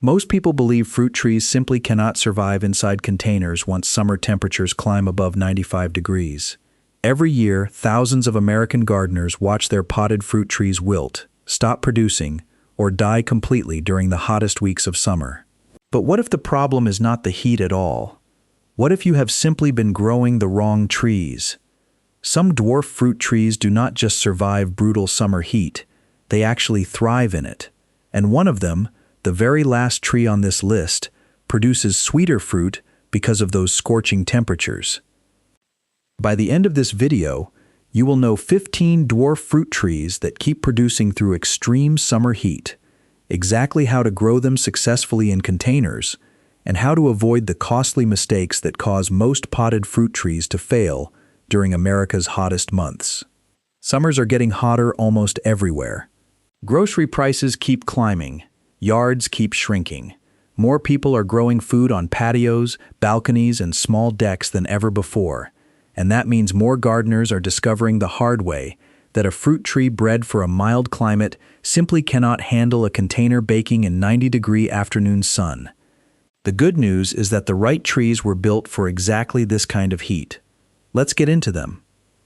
Most people believe fruit trees simply cannot survive inside containers once summer temperatures climb above 95 degrees. Every year, thousands of American gardeners watch their potted fruit trees wilt, stop producing, or die completely during the hottest weeks of summer. But what if the problem is not the heat at all? What if you have simply been growing the wrong trees? Some dwarf fruit trees do not just survive brutal summer heat, they actually thrive in it. And one of them, the very last tree on this list, produces sweeter fruit because of those scorching temperatures. By the end of this video, you will know 15 dwarf fruit trees that keep producing through extreme summer heat, exactly how to grow them successfully in containers, and how to avoid the costly mistakes that cause most potted fruit trees to fail during America's hottest months. Summers are getting hotter almost everywhere. Grocery prices keep climbing. Yards keep shrinking. More people are growing food on patios, balconies, and small decks than ever before. And that means more gardeners are discovering the hard way that a fruit tree bred for a mild climate simply cannot handle a container baking in 90-degree afternoon sun. The good news is that the right trees were built for exactly this kind of heat. Let's get into them.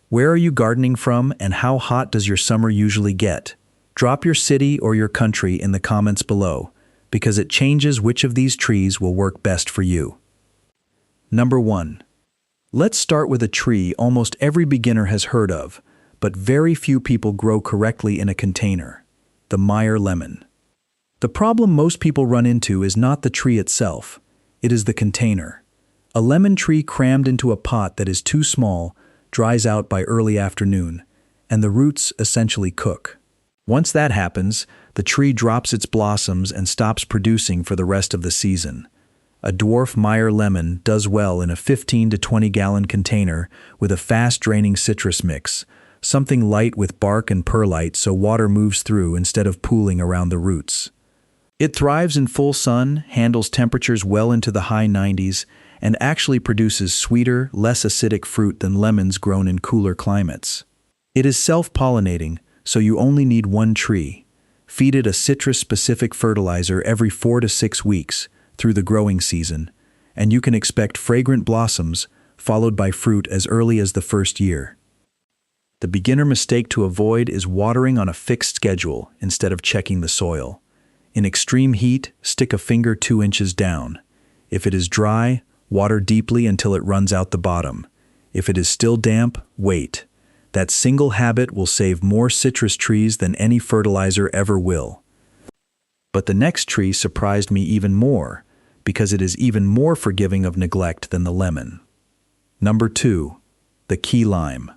Where are you gardening from, and how hot does your summer usually get? Drop your city or your country in the comments below, because it changes which of these trees will work best for you. Number 1. Let's start with a tree almost every beginner has heard of, but very few people grow correctly in a container: the Meyer Lemon. The problem most people run into is not the tree itself, it is the container. A lemon tree crammed into a pot that is too small dries out by early afternoon, and the roots essentially cook. Once that happens, the tree drops its blossoms and stops producing for the rest of the season. A dwarf Meyer Lemon does well in a 15 to 20 gallon container with a fast-draining citrus mix, something light with bark and perlite so water moves through instead of pooling around the roots. It thrives in full sun, handles temperatures well into the high 90s, and actually produces sweeter, less acidic fruit than lemons grown in cooler climates. It is self-pollinating, so you only need one tree. Feed it a citrus-specific fertilizer every 4 to 6 weeks through the growing season, and you can expect fragrant blossoms followed by fruit as early as the first year. The beginner mistake to avoid is watering on a fixed schedule instead of checking the soil. In extreme heat, stick a finger 2 inches down. If it is dry, water deeply until it runs out the bottom. If it is still damp, wait. That single habit will save more citrus trees than any fertilizer ever will. But the next tree surprised me even more, because it is even more forgiving of neglect than the lemon. Number 2. The key lime.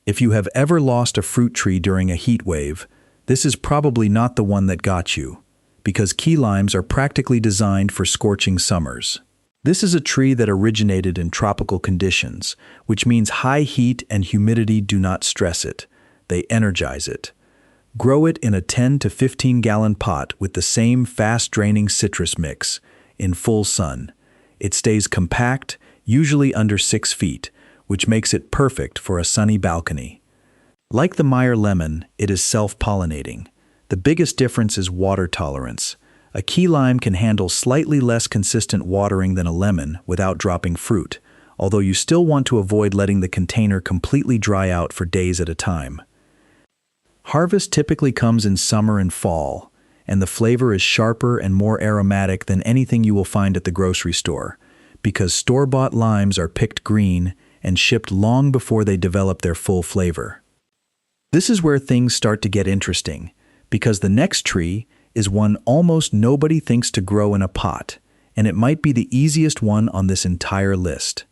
If you have ever lost a fruit tree during a heat wave, this is probably not the one that got you, because key limes are practically designed for scorching summers. This is a tree that originated in tropical conditions, which means high heat and humidity do not stress it, they energize it. Grow it in a 10 to 15 gallon pot with the same fast-draining citrus mix, in full sun. It stays compact, usually under 6 feet, which makes it perfect for a sunny balcony. Like the Meyer Lemon, it is self-pollinating. The biggest difference is water tolerance. A key lime can handle slightly less consistent watering than a lemon without dropping fruit, although you still want to avoid letting the container completely dry out for days at a time. Harvest typically comes in summer and fall, and the flavor is sharper and more aromatic than anything you will find at the grocery store, because store-bought limes are picked green and shipped long before they develop their full flavor. This is where things start to get interesting, because the next tree is one almost nobody thinks to grow in a pot, and it might be the easiest one on this entire list.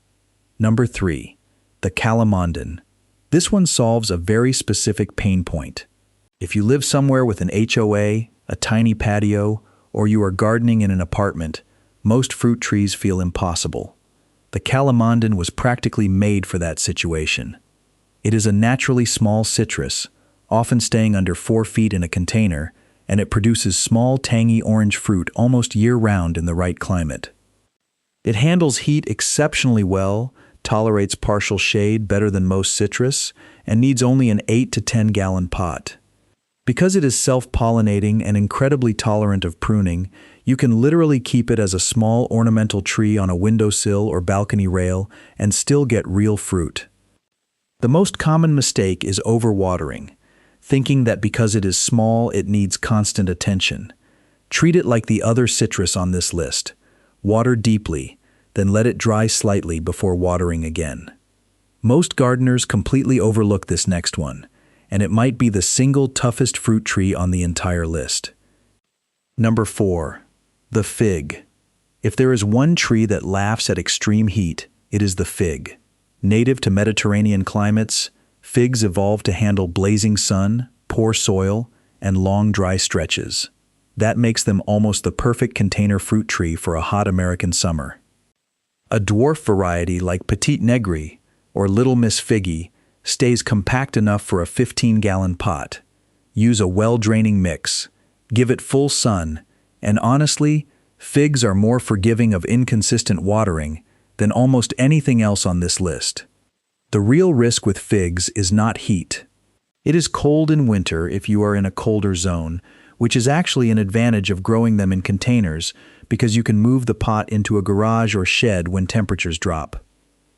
Number 3. The Calamondin. This one solves a very specific pain point. If you live somewhere with an HOA, a tiny patio, or you are gardening in an apartment, most fruit trees feel impossible. The Calamondin was practically made for that situation. It is a naturally small citrus, often staying under 4 feet in a container, and it produces small, tangy orange fruit almost year-round in the right climate. It handles heat exceptionally well, tolerates partial shade better than most citrus, and needs only an 8 to 10 gallon pot. Because it is self-pollinating and incredibly tolerant of pruning, you can literally keep it as a small ornamental tree on a windowsill or balcony rail and still get real fruit. The most common mistake is overwatering, thinking that because it is small it needs constant attention. Treat it like the other citrus on this list. Water deeply, then let it dry slightly before watering again. Most gardeners completely overlook this next one, and it might be the single toughest fruit tree on the entire list. Number 4. The fig. If there is one tree that laughs at extreme heat, it is the fig. Native to Mediterranean climates, figs evolved to handle blazing sun, poor soil, and long dry stretches. That makes them almost the perfect container fruit tree for a hot American summer. A dwarf variety like Petite Negri or Little Miss Figgy stays compact enough for a 15-gallon pot. Use a well-draining mix, give it full sun, and honestly, figs are more forgiving of inconsistent watering than almost anything else on this list. The real risk with figs is not heat. It is cold in winter if you are in a colder zone, which is actually an advantage of growing them in containers because you can move the pot into a garage or shed when temperatures drop.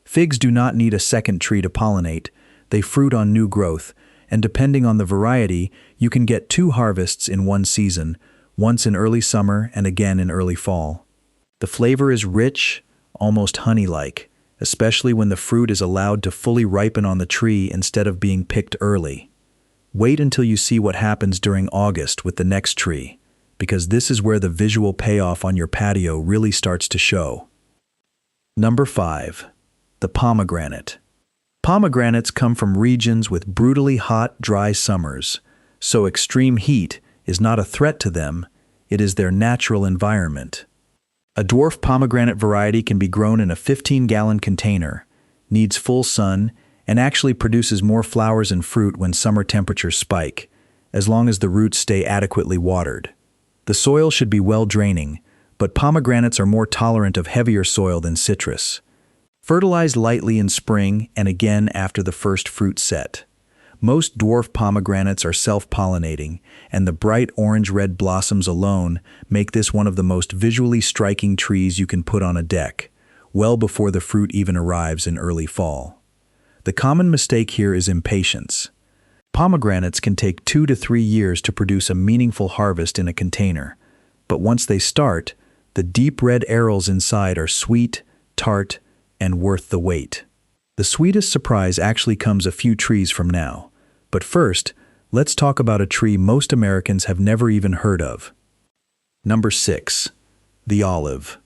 Figs do not need a second tree to pollinate. They fruit on new growth, and depending on the variety, you can get 2 harvests in one season, once in early summer and again in early fall. The flavor is rich, almost honey-like, especially when the fruit is allowed to fully ripen on the tree instead of being picked early. Wait until you see what happens during August with the next tree, because this is where the visual payoff on your patio really starts to show. Number 5. The pomegranate. Pomegranates come from regions with brutally hot, dry summers, so extreme heat is not a threat to them, it is their natural environment. A dwarf pomegranate variety can be grown in a 15-gallon container, needs full sun, and actually produces more flowers and fruit when summer temperatures spike, as long as the roots stay adequately watered. The soil should be well draining, but pomegranates are more tolerant of heavier soil than citrus. Fertilize lightly in spring and again after the first fruit set. Most dwarf pomegranates are self-pollinating, and the bright orange-red blossoms alone make this one of the most visually striking trees you can put on a deck, well before the fruit even arrives in early fall. The common mistake here is impatience. Pomegranates can take 2 to 3 years to produce a meaningful harvest in a container, but once they start, the deep red arils inside are sweet, tart, and worth the wait. The sweetest surprise actually comes a few trees from now. But first, let's talk about a tree most Americans have never even heard of. Number 6. The olive.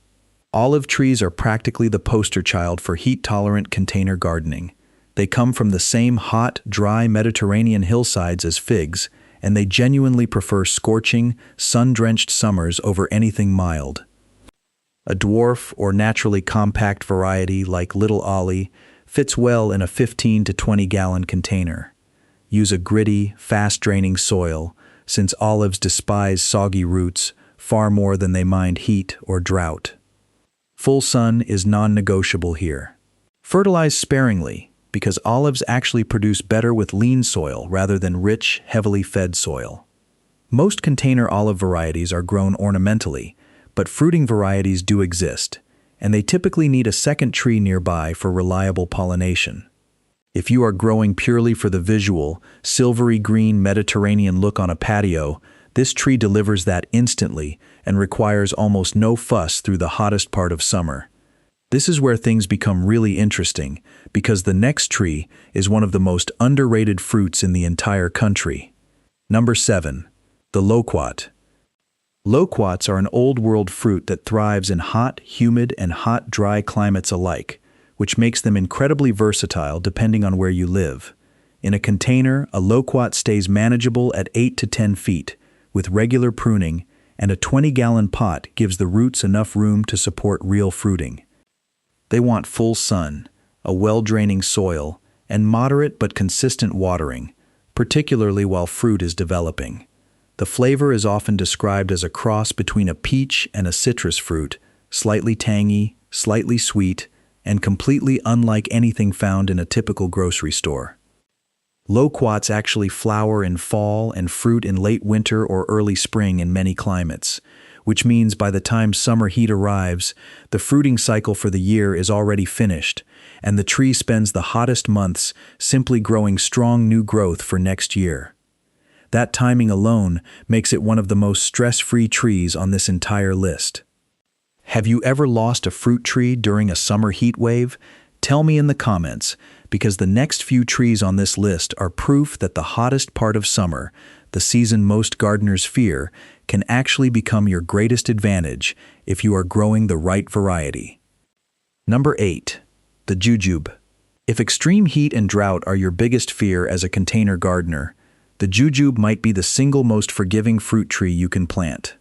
Olive trees are practically the poster child for heat-tolerant container gardening. They come from the same hot, dry Mediterranean hillsides as figs, and they genuinely prefer scorching, sun-drenched summers over anything mild. A dwarf or naturally compact variety like Little Ollie fits well in a 15 to 20-gallon container. Use a gritty, fast-draining soil, since olives despise soggy roots far more than they mind heat or drought. Full sun is non-negotiable here. Fertilize sparingly, because olives actually produce better with lean soil rather than rich, heavily fed soil. Most container olive varieties are grown ornamentally, but fruiting varieties do exist, and they typically need a second tree nearby for reliable pollination. If you are growing purely for the visual, silvery green Mediterranean look on a patio, this tree delivers that instantly and requires almost no fuss through the hottest part of summer. This is where things become really interesting, because the next tree is one of the most underrated fruits in the entire country. Number 7. The Loquat. Loquats are an old-world fruit that thrives in hot, humid, and hot, dry climates alike, which makes them incredibly versatile depending on where you live. In a container, a loquat stays manageable at 8 to 10 feet, with regular pruning, and a 20-gallon pot gives the roots enough room to support real fruiting. They want full sun, a well-draining soil, and moderate but consistent watering, particularly while fruit is developing. The flavor is often described as a cross between a peach and a citrus fruit, slightly tangy, slightly sweet, and completely unlike anything found in a typical grocery store. Loquats actually flower in fall and fruit in late winter or early spring in many climates, which means by the time summer heat arrives, the fruiting cycle for the year is already finished, and the tree spends the hottest months simply growing strong new growth for next year. That timing alone makes it one of the most stress-free trees on this entire list. Have you ever lost a fruit tree during a summer heat wave? Tell me in the comments, because the next few trees on this list are proof that the hottest part of summer, the season most gardeners fear, can actually become your greatest advantage if you are growing the right variety. Number 8. The Jujube. If extreme heat and drought are your biggest fear as a container gardener, the Jujube might be the single most forgiving fruit tree you can plant.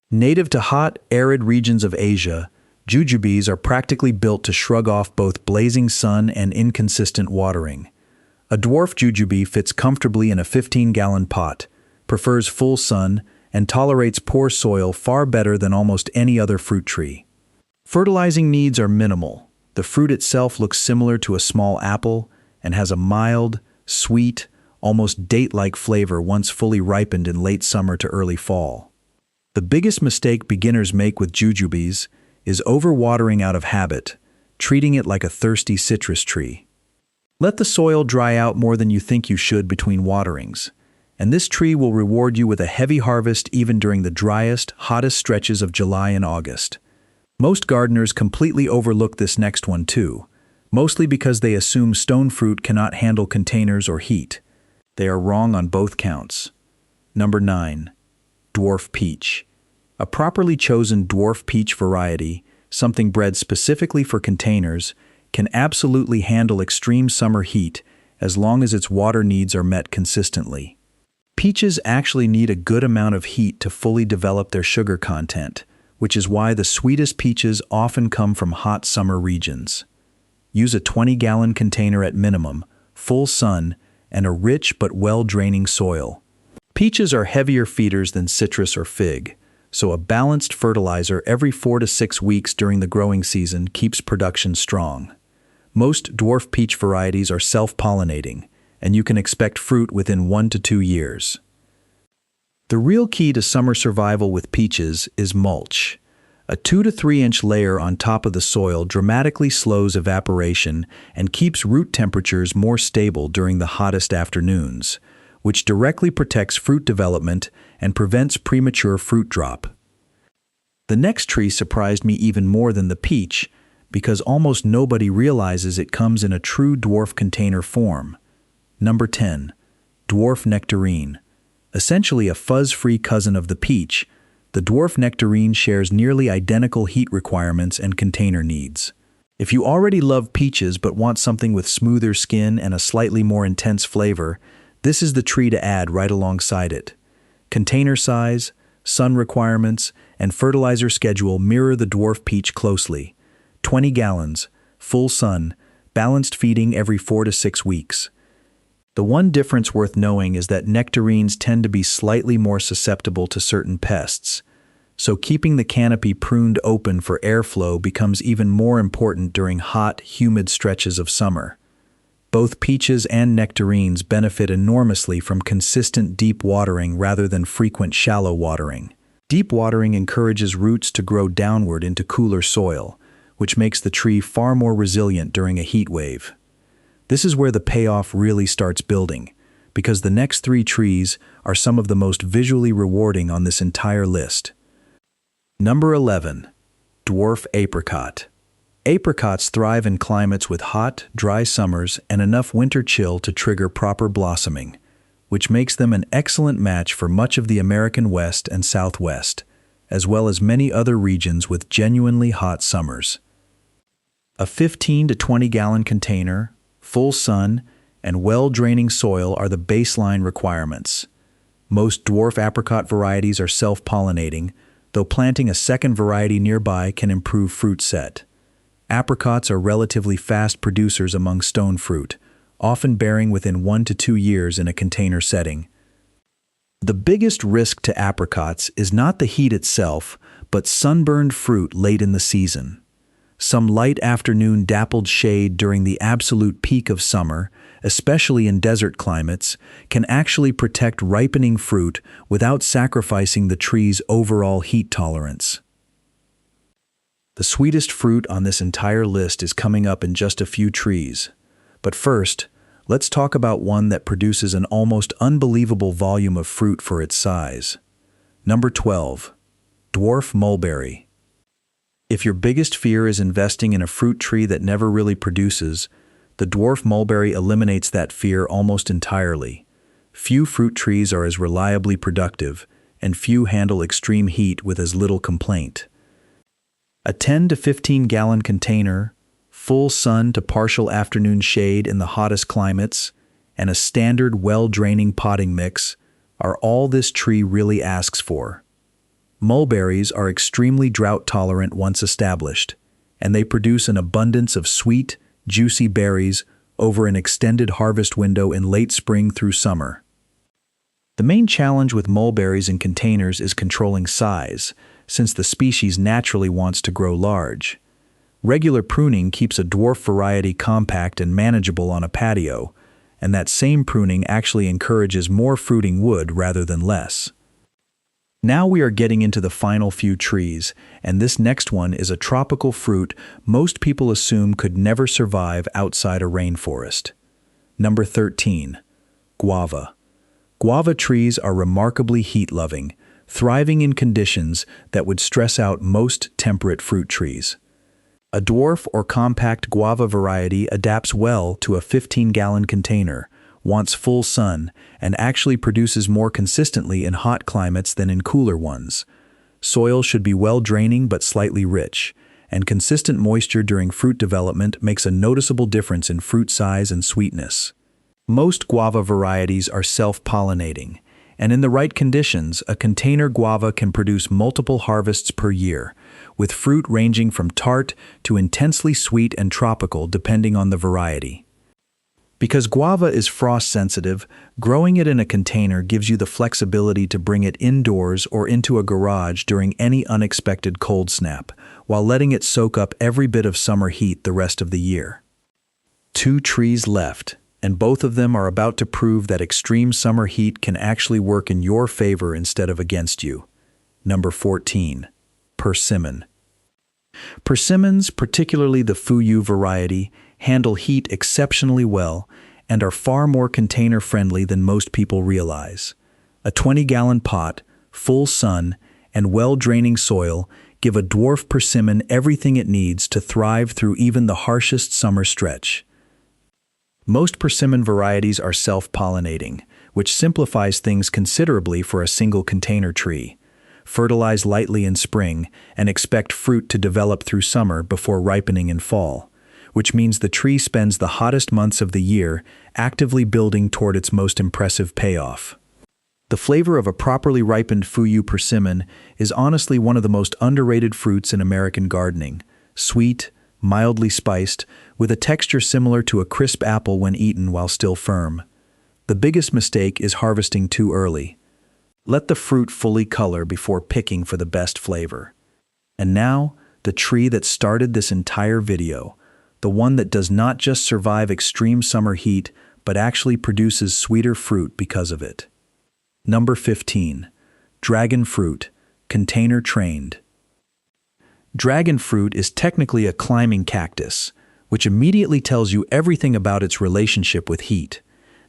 Native to hot, arid regions of Asia, jujubes are practically built to shrug off both blazing sun and inconsistent watering. A dwarf jujube fits comfortably in a 15-gallon pot, prefers full sun, and tolerates poor soil far better than almost any other fruit tree. Fertilizing needs are minimal. The fruit itself looks similar to a small apple and has a mild, sweet, almost date-like flavor once fully ripened in late summer to early fall. The biggest mistake beginners make with jujubes is overwatering out of habit, treating it like a thirsty citrus tree. Let the soil dry out more than you think you should between waterings, and this tree will reward you with a heavy harvest even during the driest, hottest stretches of July and August. Most gardeners completely overlook this next one too, mostly because they assume stone fruit cannot handle containers or heat. They are wrong on both counts. Number 9. Dwarf peach. A properly chosen dwarf peach variety, something bred specifically for containers, can absolutely handle extreme summer heat as long as its water needs are met consistently. Peaches actually need a good amount of heat to fully develop their sugar content, which is why the sweetest peaches often come from hot summer regions. Use a 20-gallon container at minimum, full sun, and a rich but well-draining soil. Peaches are heavier feeders than citrus or fig, so a balanced fertilizer every 4 to 6 weeks during the growing season keeps production strong. Most dwarf peach varieties are self-pollinating, and you can expect fruit within 1 to 2 years. The real key to summer survival with peaches is mulch. A 2 to 3 inch layer on top of the soil dramatically slows evaporation and keeps root temperatures more stable during the hottest afternoons, which directly protects fruit development and prevents premature fruit drop. The next tree surprised me even more than the peach because almost nobody realizes it comes in a true dwarf container form. Number 10. Dwarf nectarine. Essentially a fuzz-free cousin of the peach, the dwarf nectarine shares nearly identical heat requirements and container needs. If you already love peaches but want something with smoother skin and a slightly more intense flavor, this is the tree to add right alongside it. Container size, sun requirements, and fertilizer schedule mirror the dwarf peach closely. 20 gallons, full sun, balanced feeding every 4 to 6 weeks. The one difference worth knowing is that nectarines tend to be slightly more susceptible to certain pests, so keeping the canopy pruned open for airflow becomes even more important during hot, humid stretches of summer. Both peaches and nectarines benefit enormously from consistent deep watering rather than frequent shallow watering. Deep watering encourages roots to grow downward into cooler soil, which makes the tree far more resilient during a heat wave. This is where the payoff really starts building, because the next 3 trees are some of the most visually rewarding on this entire list. Number 11. Dwarf apricot. Apricots thrive in climates with hot, dry summers and enough winter chill to trigger proper blossoming, which makes them an excellent match for much of the American West and Southwest, as well as many other regions with genuinely hot summers. A 15 to 20 gallon container, full sun, and well-draining soil are the baseline requirements. Most dwarf apricot varieties are self-pollinating, though planting a second variety nearby can improve fruit set. Apricots are relatively fast producers among stone fruit, often bearing within 1 to 2 years in a container setting. The biggest risk to apricots is not the heat itself, but sunburned fruit late in the season. Some light afternoon dappled shade during the absolute peak of summer especially in desert climates, can actually protect ripening fruit without sacrificing the tree's overall heat tolerance. The sweetest fruit on this entire list is coming up in just a few trees. But first, let's talk about one that produces an almost unbelievable volume of fruit for its size. Number 12. Dwarf mulberry. If your biggest fear is investing in a fruit tree that never really produces, the dwarf mulberry eliminates that fear almost entirely. Few fruit trees are as reliably productive, and few handle extreme heat with as little complaint. A 10 to 15 gallon container, full sun to partial afternoon shade in the hottest climates, and a standard well-draining potting mix are all this tree really asks for. Mulberries are extremely drought-tolerant once established, and they produce an abundance of sweet, juicy berries over an extended harvest window in late spring through summer. The main challenge with mulberries in containers is controlling size, since the species naturally wants to grow large. Regular pruning keeps a dwarf variety compact and manageable on a patio, and that same pruning actually encourages more fruiting wood rather than less. Now we are getting into the final few trees, and this next one is a tropical fruit most people assume could never survive outside a rainforest. Number 13. Guava. Guava trees are remarkably heat-loving, thriving in conditions that would stress out most temperate fruit trees. A dwarf or compact guava variety adapts well to a 15-gallon container, wants full sun, and actually produces more consistently in hot climates than in cooler ones. Soil should be well-draining but slightly rich, and consistent moisture during fruit development makes a noticeable difference in fruit size and sweetness. Most guava varieties are self-pollinating, and in the right conditions, a container guava can produce multiple harvests per year, with fruit ranging from tart to intensely sweet and tropical depending on the variety. Because guava is frost-sensitive, growing it in a container gives you the flexibility to bring it indoors or into a garage during any unexpected cold snap, while letting it soak up every bit of summer heat the rest of the year. 2 trees left, and both of them are about to prove that extreme summer heat can actually work in your favor instead of against you. Number 14. Persimmon. Persimmons, particularly the Fuyu variety, handle heat exceptionally well and are far more container-friendly than most people realize. A 20-gallon pot, full sun, and well-draining soil give a dwarf persimmon everything it needs to thrive through even the harshest summer stretch. Most persimmon varieties are self-pollinating, which simplifies things considerably for a single container tree. Fertilize lightly in spring and expect fruit to develop through summer before ripening in fall, which means the tree spends the hottest months of the year actively building toward its most impressive payoff. The flavor of a properly ripened Fuyu persimmon is honestly one of the most underrated fruits in American gardening. Sweet, mildly spiced, with a texture similar to a crisp apple when eaten while still firm. The biggest mistake is harvesting too early. Let the fruit fully color before picking for the best flavor. And now, the tree that started this entire video, the one that does not just survive extreme summer heat, but actually produces sweeter fruit because of it. Number 15. Dragon fruit, container trained. Dragon fruit is technically a climbing cactus, which immediately tells you everything about its relationship with heat.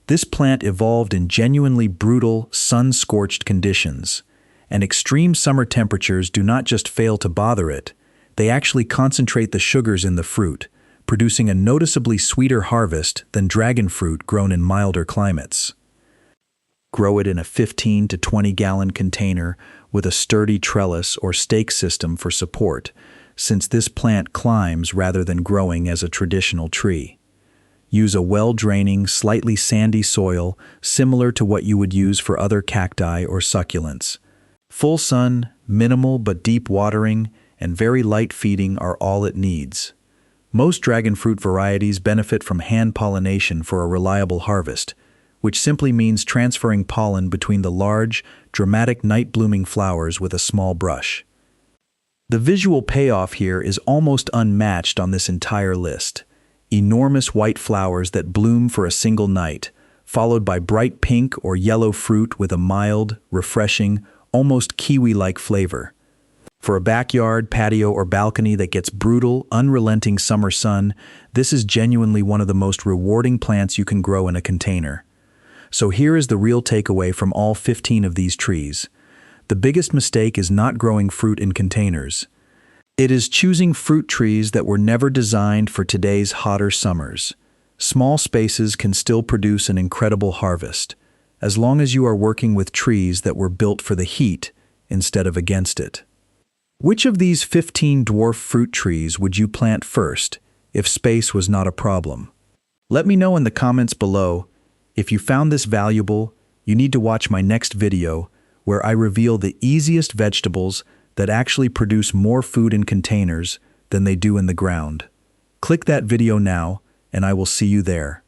This plant evolved in genuinely brutal, sun-scorched conditions, and extreme summer temperatures do not just fail to bother it, they actually concentrate the sugars in the fruit, producing a noticeably sweeter harvest than dragon fruit grown in milder climates. Grow it in a 15 to 20-gallon container with a sturdy trellis or stake system for support, since this plant climbs rather than growing as a traditional tree. Use a well-draining, slightly sandy soil similar to what you would use for other cacti or succulents. Full sun, minimal but deep watering, and very light feeding are all it needs. Most dragon fruit varieties benefit from hand pollination for a reliable harvest, which simply means transferring pollen between the large, dramatic night-blooming flowers with a small brush. The visual payoff here is almost unmatched on this entire list. enormous white flowers that bloom for a single night, followed by bright pink or yellow fruit with a mild, refreshing, almost kiwi-like flavor. For a backyard, patio, or balcony that gets brutal, unrelenting summer sun, this is genuinely one of the most rewarding plants you can grow in a container. So here is the real takeaway from all 15 of these trees. The biggest mistake is not growing fruit in containers. It is choosing fruit trees that were never designed for today's hotter summers. Small spaces can still produce an incredible harvest, as long as you are working with trees that were built for the heat instead of against it. Which of these 15 dwarf fruit trees would you plant first, if space was not a problem? Let me know in the comments below. If you found this valuable, you need to watch my next video, where I reveal the easiest vegetables that actually produce more food in containers than they do in the ground. Click that video now, and I will see you there.